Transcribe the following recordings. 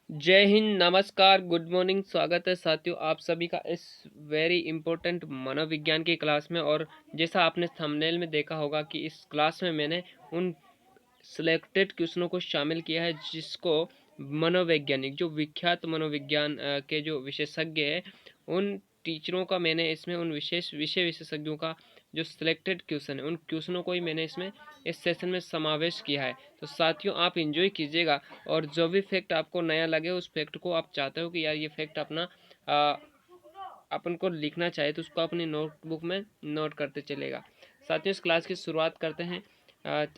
जय हिंद, नमस्कार, good morning. स्वागत है साथियों आप सभी का इस वेरी इंपॉर्टेंट मनोविज्ञान की क्लास में। और जैसा आपने थंबनेल में देखा होगा कि इस क्लास में मैंने उन सिलेक्टेड क्वेश्चनों को शामिल किया है जिसको मनोवैज्ञानिक, जो विख्यात मनोविज्ञान के जो विशेषज्ञ हैं, उन टीचरों का मैंने इसमें उन विषय विशेषज्ञों का जो सिलेक्टेड क्वेश्चन है उन क्वेश्चनों को ही मैंने इसमें इस सेशन में समावेश किया है। तो साथियों आप एंजॉय कीजिएगा और जो भी फैक्ट आपको नया लगे उस फैक्ट को आप चाहते हो कि यार ये फैक्ट अपना अपन को लिखना चाहे तो उसको अपनी नोटबुक में नोट करते चलेगा। साथियों इस क्लास की शुरुआत करते हैं।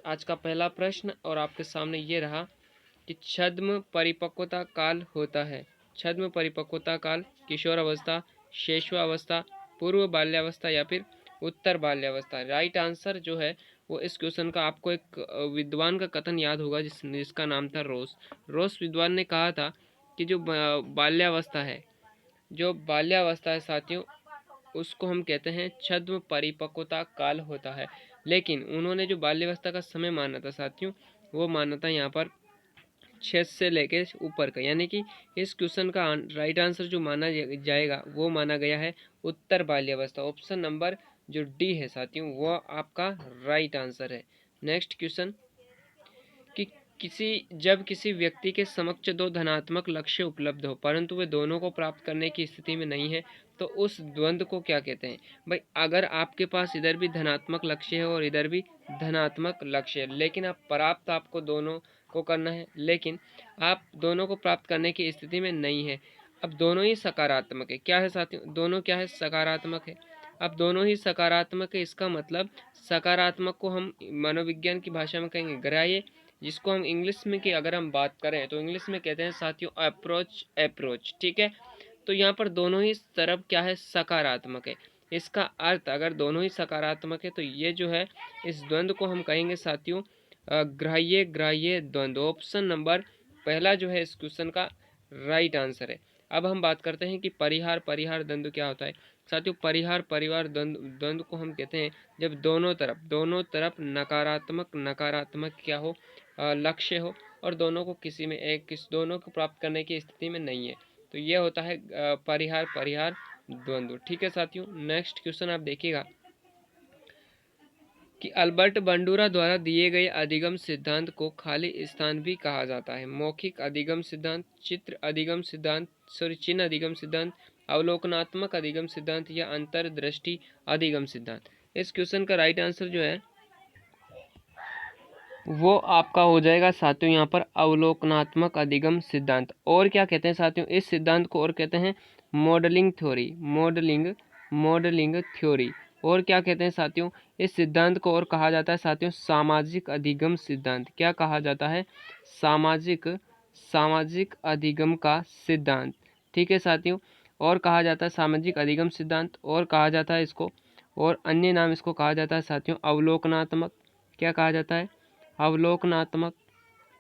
आज का पहला प्रश्न और आपके सामने ये रहा कि छद्म परिपक्वता काल होता है। छद्म परिपक्वता काल किशोर अवस्था, शैशवावस्था, पूर्व बाल्यावस्था या फिर उत्तर बाल्यावस्था। राइट आंसर जो है वो इस क्वेश्चन का आपको एक विद्वान का कथन याद होगा जिसका नाम था रोस। रोस विद्वान ने कहा था कि जो बाल्यावस्था है साथियों, उसको हम कहते हैं छद्म परिपक्वता काल होता है। लेकिन उन्होंने जो बाल्यावस्था का समय माना था साथियों, वो माना था यहाँ पर 6 से लेके ऊपर का, यानी कि इस क्वेश्चन का राइट आंसर जो माना जाएगा वो माना गया है उत्तर बाल्यावस्था। ऑप्शन नंबर जो डी है साथियों वो आपका राइट आंसर है। नेक्स्ट क्वेश्चन कि जब किसी व्यक्ति के समक्ष दो धनात्मक लक्ष्य उपलब्ध हो परंतु वे दोनों को प्राप्त करने की स्थिति में नहीं है तो उस द्वंद्व को क्या कहते हैं। भाई अगर आपके पास इधर भी धनात्मक लक्ष्य है और इधर भी धनात्मक लक्ष्य है, लेकिन आप प्राप्त आपको दोनों को करना है, लेकिन आप दोनों को प्राप्त करने की स्थिति में नहीं है। अब दोनों ही सकारात्मक है। क्या है साथियों, दोनों क्या है, सकारात्मक है। अब दोनों ही सकारात्मक है, इसका मतलब सकारात्मक को हम मनोविज्ञान की भाषा में कहेंगे ग्राह्य, जिसको हम इंग्लिश में की अगर हम बात करें तो इंग्लिश में कहते हैं साथियों अप्रोच। ठीक है, तो यहाँ पर दोनों ही तरफ क्या है, सकारात्मक है। इसका अर्थ अगर दोनों ही सकारात्मक है तो ये जो है इस द्वंद्व को हम कहेंगे साथियों ग्राह्य द्वंद्व। ऑप्शन नंबर पहला जो है इस क्वेश्चन का राइट आंसर है। अब हम बात करते हैं कि परिहार द्वंद्व क्या होता है। साथियों परिवार द्वंद्व को हम कहते हैं जब दोनों तरफ नकारात्मक क्या हो, लक्ष्य हो और दोनों को दोनों को प्राप्त करने की स्थिति में नहीं है, तो ये होता है परिहार द्वंद्व। ठीक है साथियों, नेक्स्ट क्वेश्चन आप देखिएगा कि अल्बर्ट बंडूरा द्वारा दिए गए अधिगम सिद्धांत को खाली स्थान भी कहा जाता है। मौखिक अधिगम सिद्धांत, चिन्ह अधिगम सिद्धांत, अवलोकनात्मक अधिगम सिद्धांत या अंतर्दृष्टि अधिगम सिद्धांत। इस क्वेश्चन का राइट आंसर जो है वो आपका हो जाएगा साथियों यहाँ पर अवलोकनात्मक अधिगम सिद्धांत। और क्या कहते हैं साथियों इस सिद्धांत को, और कहते हैं मॉडलिंग थ्योरी। और क्या कहते हैं साथियों इस सिद्धांत को, और कहा जाता है साथियों सामाजिक अधिगम सिद्धांत। क्या कहा जाता है, सामाजिक अधिगम का सिद्धांत। ठीक है साथियों, और कहा जाता है सामाजिक अधिगम सिद्धांत, और कहा जाता है इसको, और अन्य नाम इसको कहा जाता है साथियों अवलोकनात्मक। क्या कहा जाता है, अवलोकनात्मक।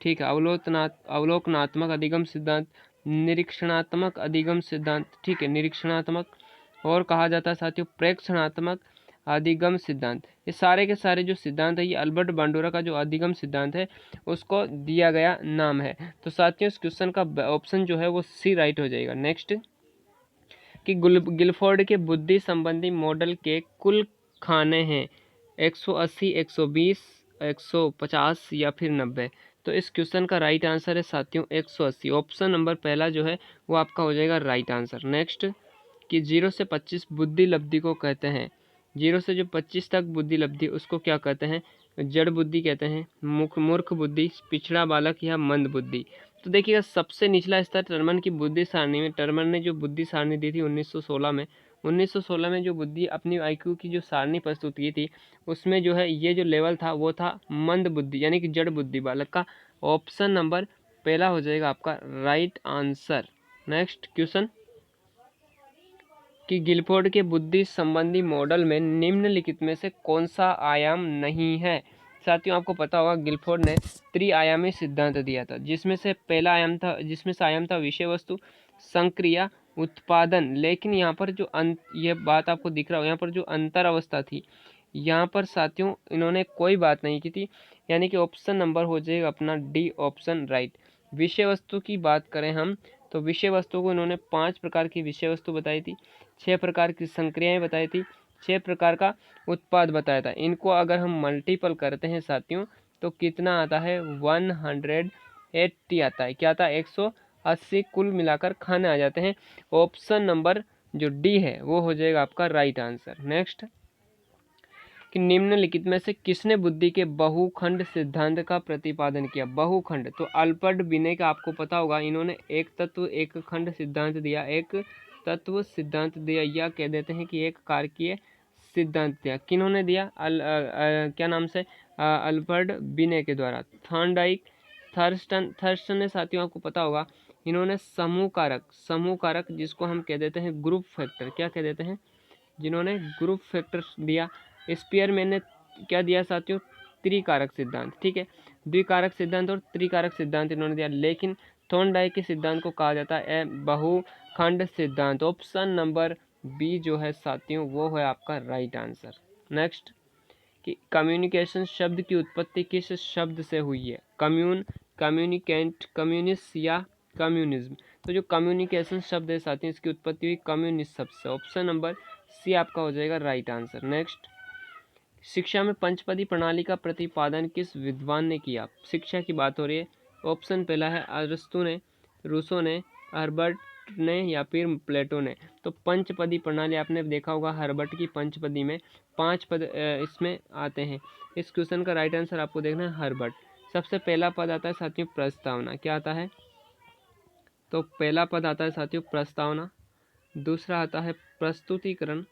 ठीक है, अवलोकनात्मक अधिगम सिद्धांत, निरीक्षणात्मक अधिगम सिद्धांत। ठीक है, निरीक्षणात्मक, और कहा जाता है साथियों प्रेक्षणात्मक अधिगम सिद्धांत। ये सारे के सारे जो सिद्धांत है ये अल्बर्ट बांडूरा का जो अधिगम सिद्धांत है उसको दिया गया नाम है। तो साथियों इस क्वेश्चन का ऑप्शन जो है वो सी राइट हो जाएगा। नेक्स्ट कि गिलफोर्ड के बुद्धि संबंधी मॉडल के कुल खाने हैं 180, 120, 150 या फिर 90। तो इस क्वेश्चन का राइट आंसर है साथियों 180। ऑप्शन नंबर पहला जो है वो आपका हो जाएगा राइट आंसर। नेक्स्ट कि 0 से 25 बुद्धि लब्धि को कहते हैं। 0 से जो 25 तक बुद्धि लब्धि उसको क्या कहते हैं, जड़ बुद्धि कहते हैं, मूर्ख बुद्धि, पिछड़ा बालक या मंद बुद्धि। तो देखिएगा सबसे निचला स्तर टर्मन की बुद्धि सारणी में, टर्मन ने जो बुद्धि सारणी दी थी 1916 में, 1916 में जो बुद्धि अपनी आईक्यू की जो सारणी प्रस्तुत की थी उसमें जो है ये जो लेवल था वो था मंद बुद्धि यानी कि जड़ बुद्धि बालक का। ऑप्शन नंबर पहला हो जाएगा आपका राइट आंसर। नेक्स्ट क्वेश्चन कि गिलफोर्ड के बुद्धि संबंधी मॉडल में निम्नलिखित में से कौन सा आयाम नहीं है। साथियों आपको पता होगा गिलफोर्ड ने त्रिआयामी सिद्धांत दिया था जिसमें से आयाम था विषय वस्तु, संक्रिया, उत्पादन। लेकिन यहाँ पर जो ये बात आपको दिख रहा हो, यहाँ पर जो अंतर अवस्था थी यहाँ पर साथियों इन्होंने कोई बात नहीं की थी, यानी कि ऑप्शन नंबर हो जाएगा अपना डी ऑप्शन राइट। विषय वस्तु की बात करें हम तो विषय वस्तु को इन्होंने 5 प्रकार की विषय वस्तु बताई थी, 6 प्रकार की संक्रियाएं बताई थी, 6 प्रकार का उत्पाद बताया था। इनको अगर हम मल्टीपल करते हैं साथियों तो कितना आता है 180 आता है। क्या आता है 180 कुल मिलाकर खाने आ जाते हैं। ऑप्शन नंबर जो डी है वो हो जाएगा आपका राइट आंसर। नेक्स्ट कि निम्नलिखित में से किसने बुद्धि के बहुखंड सिद्धांत का प्रतिपादन किया। बहुखंड तो अल्बर्ट बिने का आपको पता होगा, इन्होंने एक तत्व एक खंड सिद्धांत दिया, एक तत्व सिद्धांत दिया, या कह देते हैं कि एक कारकीय सिद्धांत दिया। किन्होंने दिया? क्या नाम से? अल्बर्ट बिने के द्वारा। थॉर्नडाइक, थर्स्टन ने साथियों आपको पता होगा, इन्होंने समूह कारक जिसको हम कह देते हैं ग्रुप फैक्टर, क्या कह देते हैं, जिन्होंने ग्रुप फैक्टर दिया। स्पीयरमैन ने क्या दिया साथियों? त्रिकारक सिद्धांत। ठीक है, द्विकारक सिद्धांत और त्रिकारक सिद्धांत इन्होंने दिया, लेकिन थॉर्नडाइक के सिद्धांत को कहा जाता है बहुखंड सिद्धांत। ऑप्शन नंबर बी जो है साथियों वो है आपका राइट आंसर। नेक्स्ट कि कम्युनिकेशन शब्द की उत्पत्ति किस शब्द से हुई है? कम्यून, कम्युनिकेंट, कम्युनिस्ट या कम्युनिज्म। तो जो कम्युनिकेशन शब्द है साथियों इसकी उत्पत्ति हुई कम्युनिस्ट शब्द से। ऑप्शन नंबर सी आपका हो जाएगा राइट आंसर। नेक्स्ट शिक्षा में पंचपदी प्रणाली का प्रतिपादन किस विद्वान ने किया? शिक्षा की बात हो रही है। ऑप्शन पहला है अरस्तु ने, रूसो ने, हर्बर्ट ने या फिर प्लेटो ने। तो पंचपदी प्रणाली आपने देखा होगा, हर्बर्ट की पंचपदी में 5 पद इसमें आते हैं। इस क्वेश्चन का राइट आंसर आपको देखना है हर्बर्ट। सबसे पहला पद आता है साथियों प्रस्तावना। क्या आता है? तो पहला पद आता है साथियों प्रस्तावना, दूसरा आता है प्रस्तुतिकरण,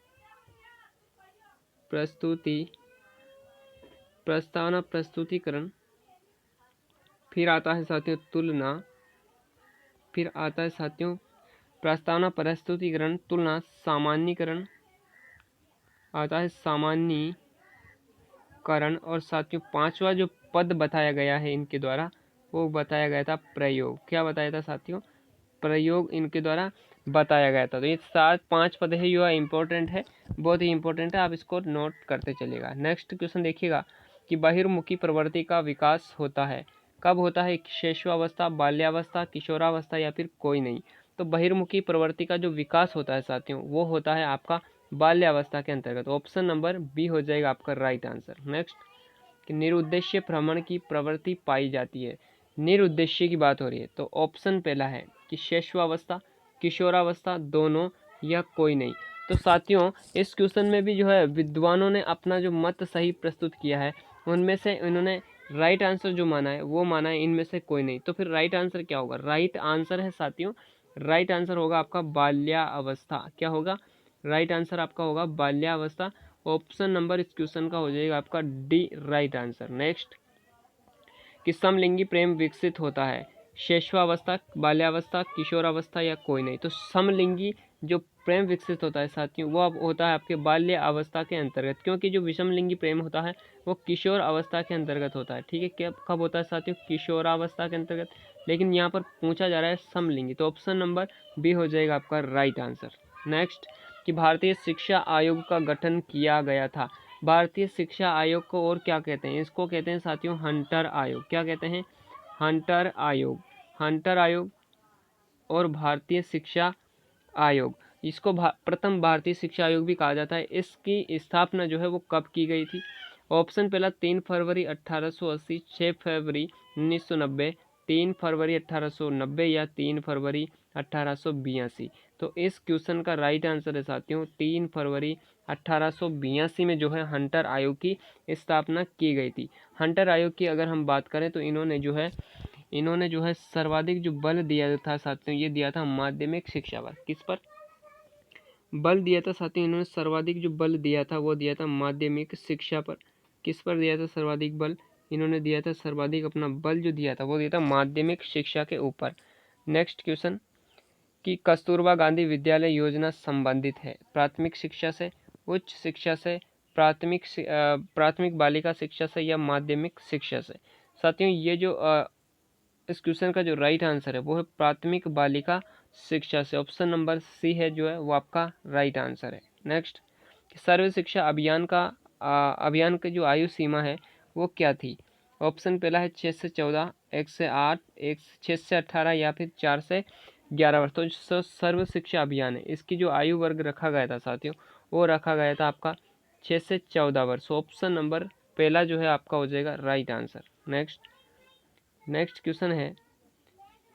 प्रस्तावना प्रस्तुतिकरण, फिर आता है साथियों तुलना, फिर आता है साथियों प्रस्तावना प्रस्तुतिकरण तुलना, सामान्यीकरण आता है सामान्यीकरण, और साथियों पांचवा जो पद बताया गया है इनके द्वारा वो बताया गया था प्रयोग। क्या बताया था साथियों? प्रयोग इनके द्वारा बताया गया था। तो ये 5 पद है, यह इम्पोर्टेंट है, बहुत ही इंपॉर्टेंट है, आप इसको नोट करते चलिएगा। नेक्स्ट क्वेश्चन देखिएगा कि बहिर्मुखी प्रवृत्ति का विकास होता है, कब होता है? शैशवावस्था, बाल्यावस्था, किशोरावस्था या फिर कोई नहीं। तो बहिर्मुखी प्रवृत्ति का जो विकास होता है साथियों वो होता है आपका बाल्यावस्था के अंतर्गत। ऑप्शन नंबर बी हो जाएगा आपका राइट आंसर। नेक्स्ट कि निरुद्देश्य भ्रमण की प्रवृत्ति पाई जाती है। निरुद्देश्य की बात हो रही है तो ऑप्शन पहला है कि शैशवावस्था, किशोरावस्था, दोनों या कोई नहीं। तो साथियों इस क्वेश्चन में भी जो है विद्वानों ने अपना जो मत सही प्रस्तुत किया है, उनमें से इन्होंने राइट आंसर जो माना है वो माना है इनमें से कोई नहीं। तो फिर राइट आंसर क्या होगा? राइट आंसर है साथियों, राइट आंसर होगा आपका बाल्यावस्था। क्या होगा? राइट आंसर आपका होगा बाल्यावस्था। ऑप्शन नंबर इस क्वेश्चन का हो जाएगा आपका डी राइट आंसर। नेक्स्ट कि समलिंगी प्रेम विकसित होता है, शैशवावस्था, बाल्यावस्था, किशोरावस्था या कोई नहीं। तो समलिंगी जो प्रेम विकसित होता है साथियों वो अब होता है आपके बाल्य अवस्था के अंतर्गत, क्योंकि जो विषमलिंगी प्रेम होता है वो किशोर अवस्था के अंतर्गत होता है। ठीक है, क्या कब होता है साथियों? किशोरावस्था के अंतर्गत, लेकिन यहाँ पर पूछा जा रहा है समलिंगी। तो ऑप्शन नंबर बी हो जाएगा आपका राइट आंसर। नेक्स्ट कि भारतीय शिक्षा आयोग का गठन किया गया था। भारतीय शिक्षा आयोग को और क्या कहते हैं? इसको कहते हैं साथियों हंटर आयोग। क्या कहते हैं? हंटर आयोग। हंटर आयोग और भारतीय शिक्षा आयोग, इसको प्रथम भारतीय शिक्षा आयोग भी कहा जाता है। इसकी स्थापना जो है वो कब की गई थी? ऑप्शन पहला 3 फरवरी 1880, 6 फरवरी 1990, 3 फरवरी 1890 या 3 फरवरी 1882। तो इस क्वेश्चन का राइट आंसर है साथियों 3 फरवरी 1882 में जो है हंटर आयोग की स्थापना की गई थी। हंटर आयोग की अगर हम बात करें तो इन्होंने जो है सर्वाधिक जो बल दिया था साथियों ये दिया था माध्यमिक शिक्षा पर। किस पर बल दिया था साथियों? इन्होंने सर्वाधिक जो बल दिया था वो दिया था माध्यमिक शिक्षा पर। किस पर दिया था सर्वाधिक बल? इन्होंने दिया था सर्वाधिक अपना बल जो दिया था वो दिया था माध्यमिक शिक्षा के ऊपर। नेक्स्ट क्वेश्चन कि कस्तूरबा गांधी विद्यालय योजना संबंधित है प्राथमिक शिक्षा से, उच्च शिक्षा से, प्राथमिक बालिका शिक्षा से या माध्यमिक शिक्षा से। साथियों ये जो इस क्वेश्चन का जो राइट आंसर है वो है प्राथमिक बालिका शिक्षा से। ऑप्शन नंबर सी है जो है वो आपका राइट आंसर है। नेक्स्ट सर्व शिक्षा अभियान की जो आयु सीमा है वो क्या थी? ऑप्शन पहला है 6 से 14, 1 से 8, 6 से 18 या फिर 4 से 11 वर्ष। तो सर्व शिक्षा अभियान है, इसकी जो आयु वर्ग रखा गया था साथियों, वो रखा गया था आपका 6 से 14 वर्ष। ऑप्शन नंबर पहला जो है आपका हो जाएगा राइट आंसर। नेक्स्ट क्वेश्चन है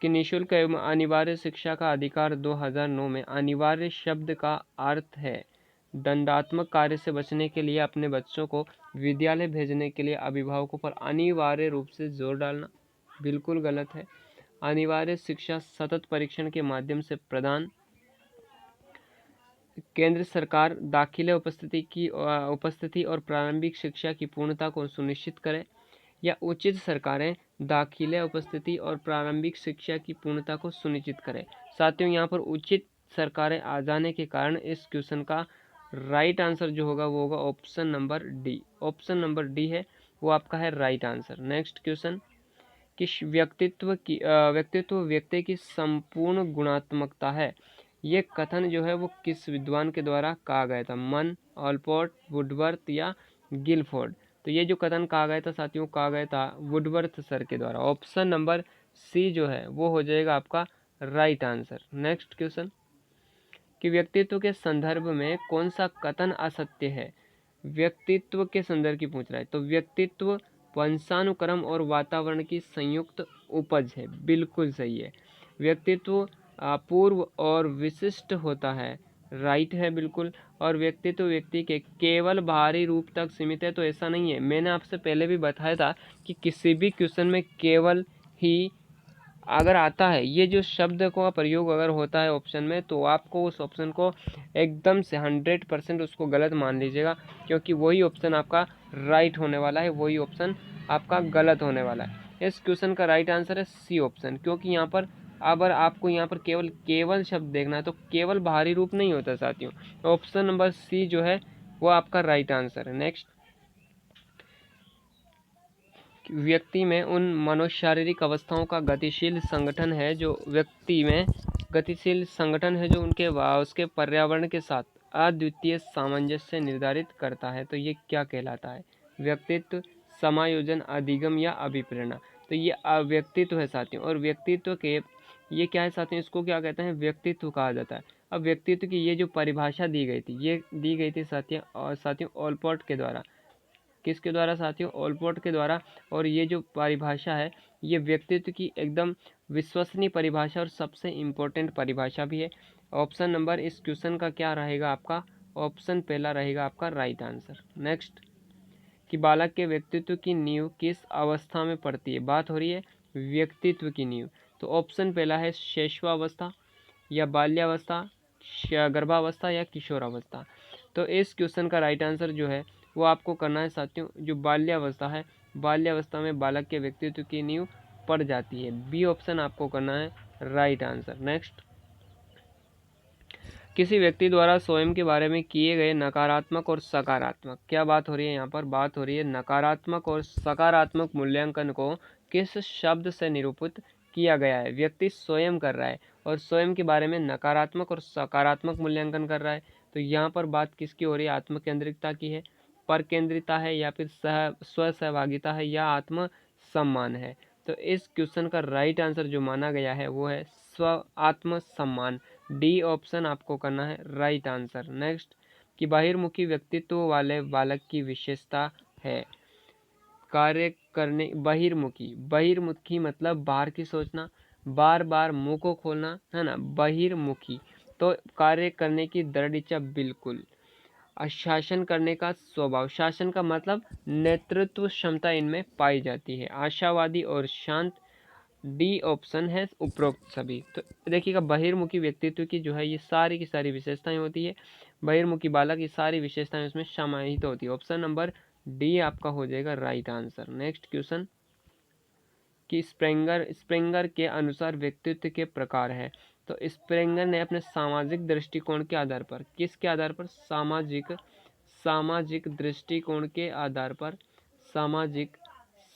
कि निःशुल्क एवं अनिवार्य शिक्षा का अधिकार 2009 में अनिवार्य शब्द का अर्थ है दंडात्मक कार्य से बचने के लिए अपने बच्चों को विद्यालय भेजने के लिए अभिभावकों पर अनिवार्य रूप से जोर डालना। बिल्कुल गलत है। अनिवार्य शिक्षा सतत परीक्षण के माध्यम से प्रदान। केंद्र सरकार दाखिले उपस्थिति और प्रारंभिक शिक्षा की पूर्णता को सुनिश्चित करे, या उचित सरकारें दाखिले उपस्थिति और प्रारंभिक शिक्षा की पूर्णता को सुनिश्चित करें। साथियों यहाँ पर उचित सरकारें आ जाने के कारण इस क्वेश्चन का राइट आंसर जो होगा वो होगा option number D. Option number D है वो आपका है राइट आंसर। नेक्स्ट क्वेश्चन कि व्यक्तित्व व्यक्ति की संपूर्ण गुणात्मकता है, ये कथन जो है वो किस विद्वान के द्वारा कहा गया था? मन, ऑलपोर्ट, वुडवर्थ या गिलफोर्ड? तो ये जो कथन कहा गया था साथियों, कहा गया था वुडवर्थ सर के द्वारा। ऑप्शन नंबर सी जो है वो हो जाएगा आपका राइट आंसर। नेक्स्ट क्वेश्चन कि व्यक्तित्व के संदर्भ में कौन सा कथन असत्य है? व्यक्तित्व के संदर्भ की पूछ रहा है, तो व्यक्तित्व वंशानुक्रम और वातावरण की संयुक्त उपज है। बिल्कुल सही है। व्यक्तित्व अपूर्व और विशिष्ट होता है, राइट है बिल्कुल। और व्यक्तित्व व्यक्ति के केवल बाहरी रूप तक सीमित है, तो ऐसा नहीं है। मैंने आपसे पहले भी बताया था कि किसी भी क्वेश्चन में केवल ही अगर आता है, ये जो शब्द का प्रयोग अगर होता है ऑप्शन में, तो आपको उस ऑप्शन को एकदम से 100% उसको गलत मान लीजिएगा, क्योंकि वही ऑप्शन आपका राइट होने वाला है, वही ऑप्शन आपका गलत होने वाला है। इस क्वेश्चन का राइट आंसर है सी ऑप्शन, क्योंकि यहाँ पर अगर आपको यहाँ पर केवल शब्द देखना है तो केवल बाहरी रूप नहीं होता साथियों। ऑप्शन नंबर सी जो है वो आपका राइट आंसर है। नेक्स्ट, व्यक्ति में उन मनोशारीरिक अवस्थाओं का गतिशील संगठन है जो उनके उसके पर्यावरण के साथ अद्वितीय सामंजस्य निर्धारित करता है। तो ये क्या कहलाता है? व्यक्तित्व, समायोजन, अधिगम या अभिप्रेरणा? तो ये व्यक्तित्व है साथियों। और व्यक्तित्व के ये क्या है साथियों, इसको क्या कहते हैं? व्यक्तित्व कहा जाता है। अब व्यक्तित्व की ये जो परिभाषा दी गई थी, ये दी गई थी साथियों ऑलपोर्ट के द्वारा। किसके द्वारा साथियों? ऑलपोर्ट के द्वारा। और ये जो परिभाषा है ये व्यक्तित्व की एकदम विश्वसनीय परिभाषा और सबसे इम्पोर्टेंट परिभाषा भी है। ऑप्शन नंबर इस क्वेश्चन का क्या रहेगा आपका? ऑप्शन पहला रहेगा आपका राइट आंसर। नेक्स्ट, कि बालक के व्यक्तित्व की नींव किस अवस्था में पड़ती है? बात हो रही है व्यक्तित्व की नींव। तो ऑप्शन पहला है शैशवावस्था, या बाल्यावस्था, गर्भावस्था या किशोरावस्था? तो इस क्वेश्चन का राइट आंसर जो है वो आपको करना है साथियों जो बाल्यावस्था है, बाल्यावस्था में बालक के व्यक्तित्व की नींव पड़ जाती है। बी ऑप्शन आपको करना है राइट आंसर। नेक्स्ट, किसी व्यक्ति द्वारा स्वयं के बारे में किए गए नकारात्मक और सकारात्मक, क्या बात हो रही है यहाँ पर? बात हो रही है नकारात्मक और सकारात्मक मूल्यांकन को किस शब्द से निरूपित किया गया है? व्यक्ति स्वयं कर रहा है और स्वयं के बारे में नकारात्मक और सकारात्मक मूल्यांकन कर रहा है, तो यहाँ पर बात किसकी हो रही है? आत्मकेंद्रिकता की है, परकेंद्रिता है, या फिर स्व सहभागिता है, या आत्म सम्मान है? तो इस क्वेश्चन का राइट आंसर जो माना गया है वो है आत्म सम्मान। डी ऑप्शन आपको करना है राइट आंसर। नेक्स्ट, कि बहिर्मुखी व्यक्तित्व वाले बालक की विशेषता है कार्य करने। बहिर्मुखी मतलब बाहर की सोचना, बार बार मुंह को खोलना, है ना, बहिर्मुखी। तो कार्य करने की दृढ़ इच्छा, बिल्कुल। शासन करने का स्वभाव, शासन का मतलब नेतृत्व क्षमता इनमें पाई जाती है। आशावादी और शांत, डी ऑप्शन है उपरोक्त सभी। तो देखिएगा बहिर्मुखी व्यक्तित्व की जो है ये सारी की सारी विशेषताएं होती है, बहिर्मुखी बालक की सारी विशेषताएं उसमें समाहित होती है। ऑप्शन नंबर डी आपका हो जाएगा राइट आंसर। नेक्स्ट क्वेश्चन, कि स्प्रेंगर के अनुसार व्यक्तित्व के प्रकार है। तो स्प्रेंगर ने अपने सामाजिक दृष्टिकोण के आधार पर, किसके आधार पर? सामाजिक दृष्टिकोण के आधार पर,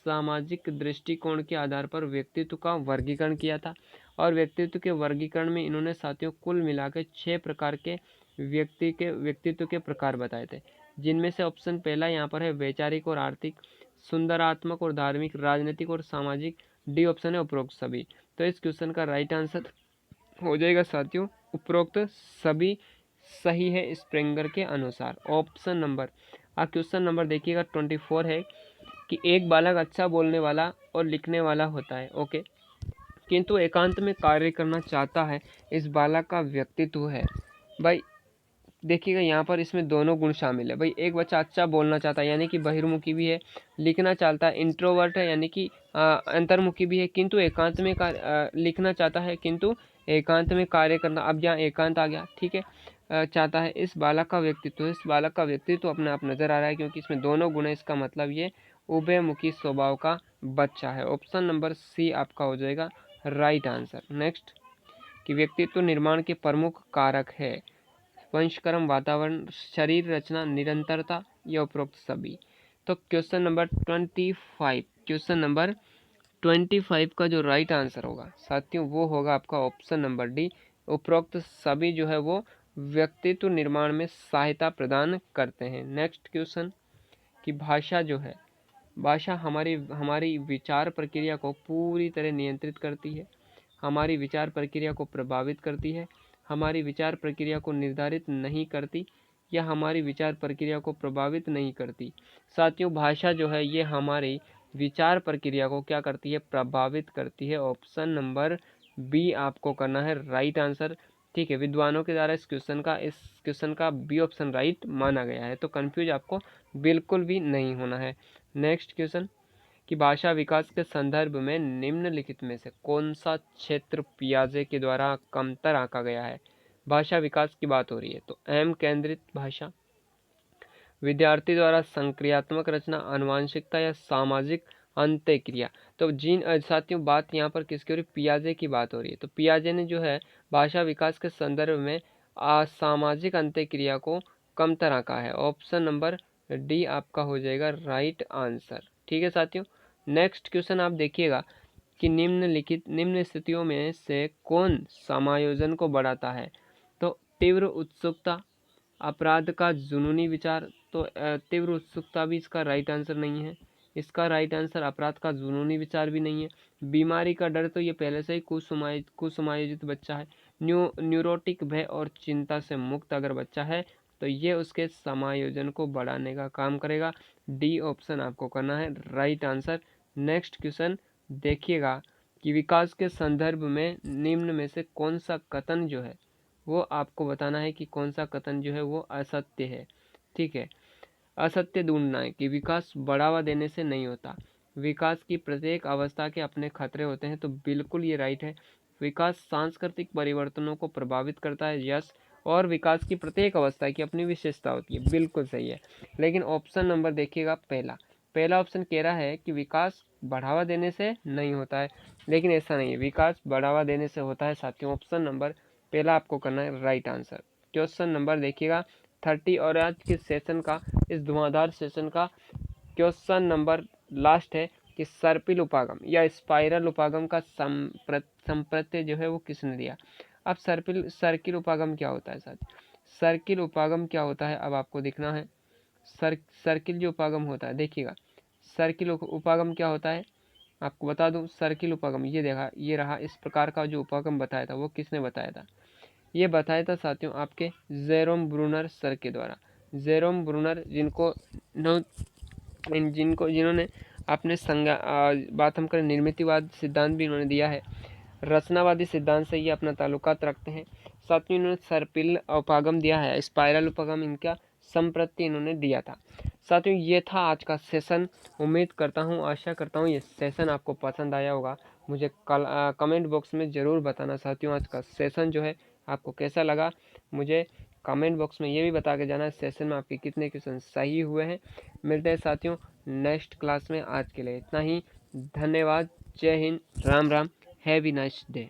सामाजिक दृष्टिकोण के आधार पर व्यक्तित्व का वर्गीकरण किया था। और व्यक्तित्व के वर्गीकरण में इन्होंने साथियों कुल मिलाकर 6 प्रकार के व्यक्तित्व के प्रकार बताए थे, जिनमें से ऑप्शन पहला यहाँ पर है वैचारिक और आर्थिक, सुंदरात्मक और धार्मिक, राजनीतिक और सामाजिक। डी ऑप्शन है उपरोक्त सभी। तो इस क्वेश्चन का राइट आंसर हो जाएगा साथियों उपरोक्त सभी सही है स्प्रेंगर के अनुसार। ऑप्शन नंबर क्वेश्चन नंबर देखिएगा 24 है कि एक बालक अच्छा बोलने वाला और लिखने वाला होता है, ओके, किंतु एकांत में कार्य करना चाहता है, इस बालक का व्यक्तित्व है। भाई देखिएगा यहाँ पर इसमें दोनों गुण शामिल है। भाई एक बच्चा अच्छा बोलना चाहता है यानी कि बहिर्मुखी भी है, लिखना चाहता है इंट्रोवर्ट है यानी कि अंतर्मुखी भी है, किंतु एकांत में लिखना चाहता है किंतु एकांत में कार्य करना, अब यहाँ एकांत आ गया, ठीक है, चाहता है। इस बालक का व्यक्तित्व अपने आप नजर आ रहा है क्योंकि इसमें दोनों गुण है। इसका मतलब ये उभयमुखी स्वभाव का बच्चा है। ऑप्शन नंबर सी आपका हो जाएगा राइट आंसर। नेक्स्ट कि व्यक्तित्व निर्माण के प्रमुख कारक है वंशक्रम, वातावरण, शरीर रचना, निरंतरता या उपरोक्त सभी। तो क्वेश्चन नंबर 25 का जो राइट आंसर होगा साथियों वो होगा आपका ऑप्शन नंबर डी, उपरोक्त सभी जो है वो व्यक्तित्व निर्माण में सहायता प्रदान करते हैं। नेक्स्ट क्वेश्चन कि भाषा जो है, भाषा हमारी विचार प्रक्रिया को पूरी तरह नियंत्रित करती है, हमारी विचार प्रक्रिया को प्रभावित करती है, हमारी विचार प्रक्रिया को निर्धारित नहीं करती या हमारी विचार प्रक्रिया को प्रभावित नहीं करती। साथियों भाषा जो है ये हमारी विचार प्रक्रिया को क्या करती है, प्रभावित करती है। ऑप्शन नंबर बी आपको करना है राइट आंसर, ठीक है। विद्वानों के द्वारा इस क्वेश्चन का बी ऑप्शन राइट माना गया है, तो कंफ्यूज आपको बिल्कुल भी नहीं होना है। नेक्स्ट क्वेश्चन कि भाषा विकास के संदर्भ में निम्नलिखित में से कौन सा क्षेत्र पियाजे के द्वारा कमतर आंका गया है। भाषा विकास की बात हो रही है तो अहम केंद्रित भाषा, विद्यार्थी द्वारा संक्रियात्मक रचना, आनुवांशिकता या सामाजिक अंत्यक्रिया। तो साथियों बात यहाँ पर किसकी हो रही है, पियाजे की बात हो रही है। तो पियाजे ने जो है भाषा विकास के संदर्भ में सामाजिक अंत्यक्रिया को कमतर आंका है। ऑप्शन नंबर डी आपका हो जाएगा राइट आंसर, ठीक है साथियों। नेक्स्ट क्वेश्चन आप देखिएगा कि निम्न स्थितियों में से कौन समायोजन को बढ़ाता है। तो तीव्र उत्सुकता, अपराध का जुनूनी विचार, तो तीव्र उत्सुकता भी इसका राइट आंसर नहीं है, इसका राइट आंसर अपराध का जुनूनी विचार भी नहीं है। बीमारी का डर, तो ये पहले से ही कुसमायोजित बच्चा है। न्यूरोटिक भय और चिंता से मुक्त अगर बच्चा है तो ये उसके समायोजन को बढ़ाने का काम करेगा। डी ऑप्शन आपको करना है राइट आंसर। नेक्स्ट क्वेश्चन देखिएगा कि विकास के संदर्भ में निम्न में से कौन सा कथन जो है वो आपको बताना है कि कौन सा कथन जो है वो असत्य है, ठीक है। असत्य ढूंढना है कि विकास बढ़ावा देने से नहीं होता, विकास की प्रत्येक अवस्था के अपने खतरे होते हैं, तो बिल्कुल ये राइट है। विकास सांस्कृतिक परिवर्तनों को प्रभावित करता है, यस, और विकास की प्रत्येक अवस्था की अपनी विशेषता होती है, बिल्कुल सही है। लेकिन ऑप्शन नंबर देखिएगा पहला ऑप्शन कह रहा है कि विकास बढ़ावा देने से नहीं होता है, लेकिन ऐसा नहीं है, विकास बढ़ावा देने से होता है साथियों। ऑप्शन नंबर पहला आपको करना है राइट आंसर। क्वेश्चन नंबर देखिएगा 30 और आज के सेशन का, इस धुआंधार सेशन का क्वेश्चन नंबर लास्ट है कि सर्पिल उपागम या स्पाइरल उपागम का संप्रत्यय जो है वो किसने दिया। अब सर्किल उपागम क्या होता है साथ, सर्किल उपागम क्या होता है अब आपको दिखना है। सर्किल जो उपागम होता है देखिएगा, सर्किल उपागम क्या होता है आपको बता दूं। सर्किल उपागम ये रहा इस प्रकार का जो उपागम बताया था वो किसने बताया था, ये बताया था साथियों आपके जेरोम ब्रूनर सर के द्वारा। जेरोम ब्रूनर जिन्होंने अपने बात हम करें निर्मितिवाद सिद्धांत भी इन्होंने दिया है, रचनावादी सिद्धांत से ये अपना ताल्लुकात रखते हैं। साथ में इन्होंने सर्पिल उपागम दिया है, स्पाइरल उपागम इनका संप्रति इन्होंने दिया था। साथियों ये था आज का सेशन, उम्मीद करता हूँ आशा करता हूँ ये सेशन आपको पसंद आया होगा। मुझे कमेंट बॉक्स में ज़रूर बताना साथियों आज का सेशन जो है आपको कैसा लगा। मुझे कमेंट बॉक्स में ये भी बता के जाना सेशन में आपके कितने क्वेश्चन सही हुए हैं। मिलते हैं साथियों नेक्स्ट क्लास में, आज के लिए इतना ही। धन्यवाद, जय Hind, Ram Ram, have a nice day.